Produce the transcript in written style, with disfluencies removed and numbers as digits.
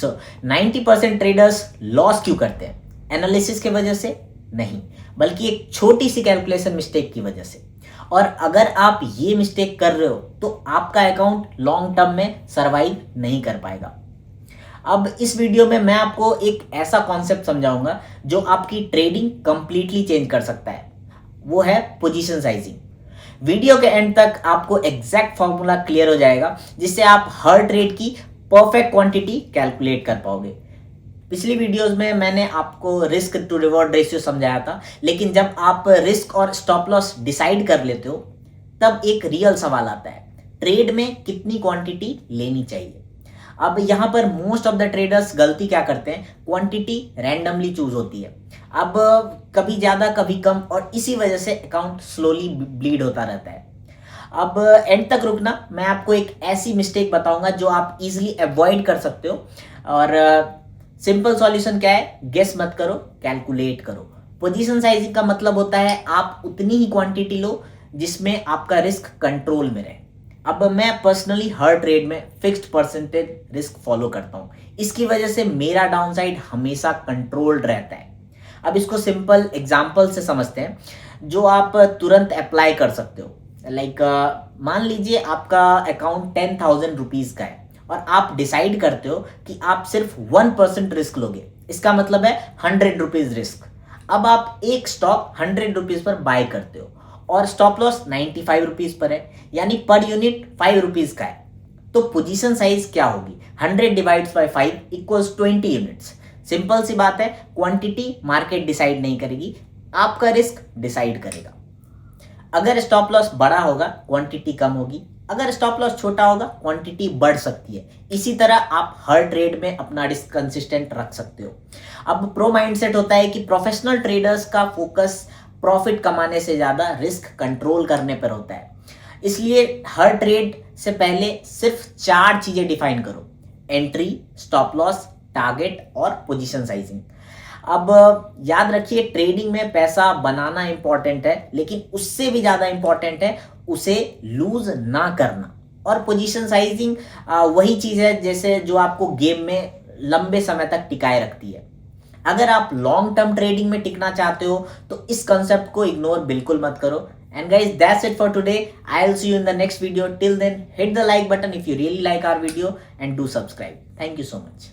सो 90% traders loss क्यों करते हैं? एनालिसिस की वजह से नहीं, बल्कि एक छोटी सी कैलकुलेशन मिस्टेक की वजह से। और अगर आप ये मिस्टेक कर रहे हो तो आपका अकाउंट लॉन्ग टर्म में सरवाइव नहीं कर पाएगा। अब इस वीडियो में मैं आपको एक ऐसा कॉन्सेप्ट समझाऊंगा जो आपकी ट्रेडिंग कंप्लीटली चेंज कर सकता है। वो है पोजीशन साइजिंग। वीडियो के एंड तक आपको एग्जैक्ट फॉर्मूला क्लियर हो जाएगा, जिससे आप हर ट्रेड की परफेक्ट क्वांटिटी कैलकुलेट कर पाओगे। पिछली वीडियोस में मैंने आपको रिस्क टू रिवॉर्ड रेशियो समझाया था, लेकिन जब आप रिस्क और स्टॉप लॉस डिसाइड कर लेते हो तब एक रियल सवाल आता है, ट्रेड में कितनी क्वांटिटी लेनी चाहिए। अब यहाँ पर मोस्ट ऑफ द ट्रेडर्स गलती क्या करते हैं, क्वांटिटी रैंडमली चूज होती है। अब कभी ज़्यादा कभी कम, और इसी वजह से अकाउंट स्लोली ब्लीड होता रहता है। अब एंड तक रुकना, मैं आपको एक ऐसी मिस्टेक बताऊंगा जो आप इजीली अवॉइड कर सकते हो। और सिंपल सॉल्यूशन क्या है, गेस मत करो, कैलकुलेट करो। पोजीशन साइजिंग का मतलब होता है आप उतनी ही क्वांटिटी लो जिसमें आपका रिस्क कंट्रोल में रहे। अब मैं पर्सनली हर ट्रेड में फिक्स्ड परसेंटेज रिस्क फॉलो करता हूँ। इसकी वजह से मेरा डाउनसाइड हमेशा कंट्रोल्ड रहता है। अब इसको सिंपल एग्जांपल से समझते हैं जो आप तुरंत अप्लाई कर सकते हो। लाइक मान लीजिए आपका अकाउंट 10,000 रुपीज़ का है और आप डिसाइड करते हो कि आप सिर्फ 1% रिस्क लोगे। इसका मतलब है 100 रुपीज़ रिस्क। अब आप एक स्टॉक 100 रुपीज़ पर बाय करते हो और स्टॉप लॉस 95 रुपीज़ पर है, यानी पर यूनिट 5 रुपीज़ का है। तो पोजीशन साइज क्या होगी, 100 divides by 5 equals 20 units. Simple सी बात है, क्वांटिटी मार्केट डिसाइड नहीं करेगी, आपका रिस्क डिसाइड करेगा। अगर स्टॉप लॉस बड़ा होगा क्वांटिटी कम होगी, अगर स्टॉप लॉस छोटा होगा क्वांटिटी बढ़ सकती है। इसी तरह आप हर ट्रेड में अपना रिस्क कंसिस्टेंट रख सकते हो। अब प्रो माइंडसेट होता है कि प्रोफेशनल ट्रेडर्स का फोकस प्रॉफिट कमाने से ज़्यादा रिस्क कंट्रोल करने पर होता है। इसलिए हर ट्रेड से पहले सिर्फ 4 चीज़ें डिफाइन करो: एंट्री, स्टॉप लॉस, टारगेट और पोजीशन साइजिंग। अब याद रखिए, ट्रेडिंग में पैसा बनाना इंपॉर्टेंट है, लेकिन उससे भी ज़्यादा इंपॉर्टेंट है उसे लूज ना करना। और पोजीशन साइजिंग वही चीज़ है जैसे जो आपको गेम में लंबे समय तक टिकाए रखती है। अगर आप लॉन्ग टर्म ट्रेडिंग में टिकना चाहते हो तो इस कंसेप्ट को इग्नोर बिल्कुल मत करो। And guys, that's it for today. I will see you in the next video. Till then, hit the like button if you really like our video and do subscribe. Thank you so much.